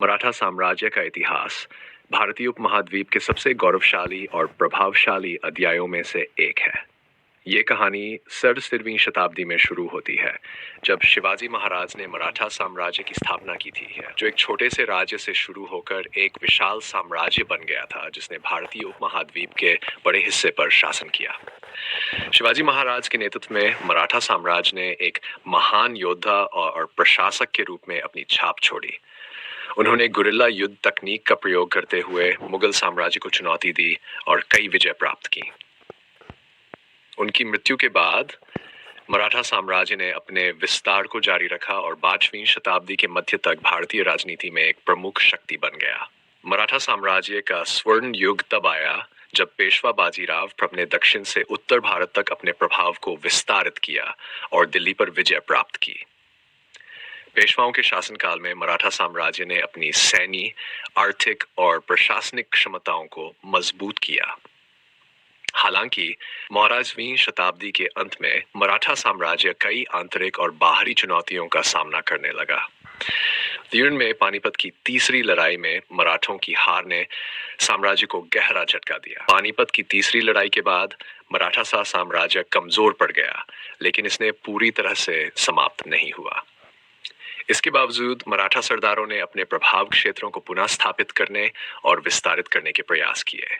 मराठा साम्राज्य का इतिहास भारतीय उपमहाद्वीप के सबसे गौरवशाली और प्रभावशाली अध्यायों में से एक है। ये कहानी 17वीं शताब्दी में शुरू होती है, जब शिवाजी महाराज ने मराठा साम्राज्य की स्थापना की थी, जो एक छोटे से राज्य से शुरू होकर एक विशाल साम्राज्य बन गया था, जिसने भारतीय उपमहाद्वीप के बड़े हिस्से पर शासन किया। शिवाजी महाराज के नेतृत्व में मराठा साम्राज्य ने एक महान योद्धा और प्रशासक के रूप में अपनी छाप छोड़ी। उन्होंने गुरिल्ला युद्ध तकनीक का प्रयोग करते हुए मुगल साम्राज्य को चुनौती दी और कई विजय प्राप्त की। उनकी मृत्यु के बाद मराठा साम्राज्य ने अपने विस्तार को जारी रखा और 5वीं शताब्दी के मध्य तक भारतीय राजनीति में एक प्रमुख शक्ति बन गया। मराठा साम्राज्य का स्वर्ण युग तब आया जब पेशवा बाजीराव अपने दक्षिण से उत्तर भारत तक अपने प्रभाव को विस्तारित किया और दिल्ली पर विजय प्राप्त की। पेशवाओं के शासनकाल में मराठा साम्राज्य ने अपनी सैन्य, आर्थिक और प्रशासनिक क्षमताओं को मजबूत किया। हालांकि 12वीं शताब्दी के अंत में मराठा साम्राज्य कई आंतरिक और बाहरी चुनौतियों का सामना करने लगा। तीन में पानीपत की तीसरी लड़ाई में मराठों की हार ने साम्राज्य को गहरा झटका दिया। पानीपत की तीसरी लड़ाई के बाद मराठा साम्राज्य कमजोर पड़ गया, लेकिन इसने पूरी तरह से समाप्त नहीं हुआ। इसके बावजूद मराठा सरदारों ने अपने प्रभाव क्षेत्रों को पुनः स्थापित करने और विस्तारित करने के प्रयास किए।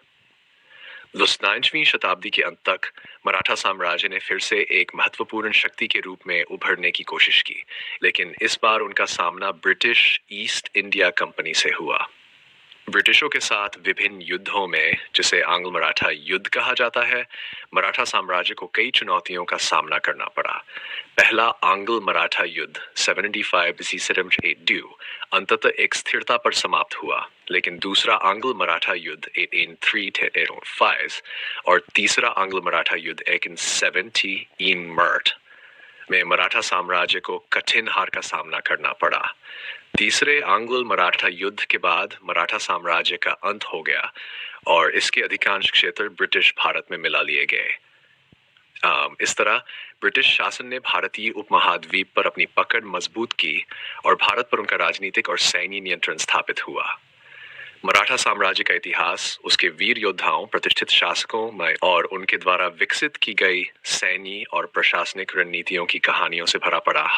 19वीं शताब्दी के अंत तक मराठा साम्राज्य ने फिर से एक महत्वपूर्ण शक्ति के रूप में उभरने की कोशिश की, लेकिन इस बार उनका सामना ब्रिटिश ईस्ट इंडिया कंपनी से हुआ। ब्रिटिशों के साथ विभिन्न युद्धों में, जिसे आंग्ल मराठा युद्ध कहा जाता है, मराठा साम्राज्य को कई चुनौतियों का सामना करना पड़ा। पहला आंग्ल मराठा युद्ध 75 अंततः एक स्थिरता पर समाप्त हुआ, लेकिन दूसरा आंग्ल मराठा युद्ध 883-805 और तीसरा आंग्ल मराठा युद्ध 1870 में मराठा साम्राज्य को कठिन हार का सामना करना पड़ा। तीसरे आंग्ल मराठा युद्ध के बाद मराठा साम्राज्य का अंत हो गया और इसके अधिकांश क्षेत्र ब्रिटिश भारत में मिला लिए गए। इस तरह ब्रिटिश शासन ने भारतीय उपमहाद्वीप पर अपनी पकड़ मजबूत की और भारत पर उनका राजनीतिक और सैन्य नियंत्रण स्थापित हुआ। मराठा साम्राज्य का इतिहास उसके वीर योद्धाओं, प्रतिष्ठित शासकों में और उनके द्वारा विकसित की गई सैन्य और प्रशासनिक रणनीतियों की कहानियों से भरा पड़ा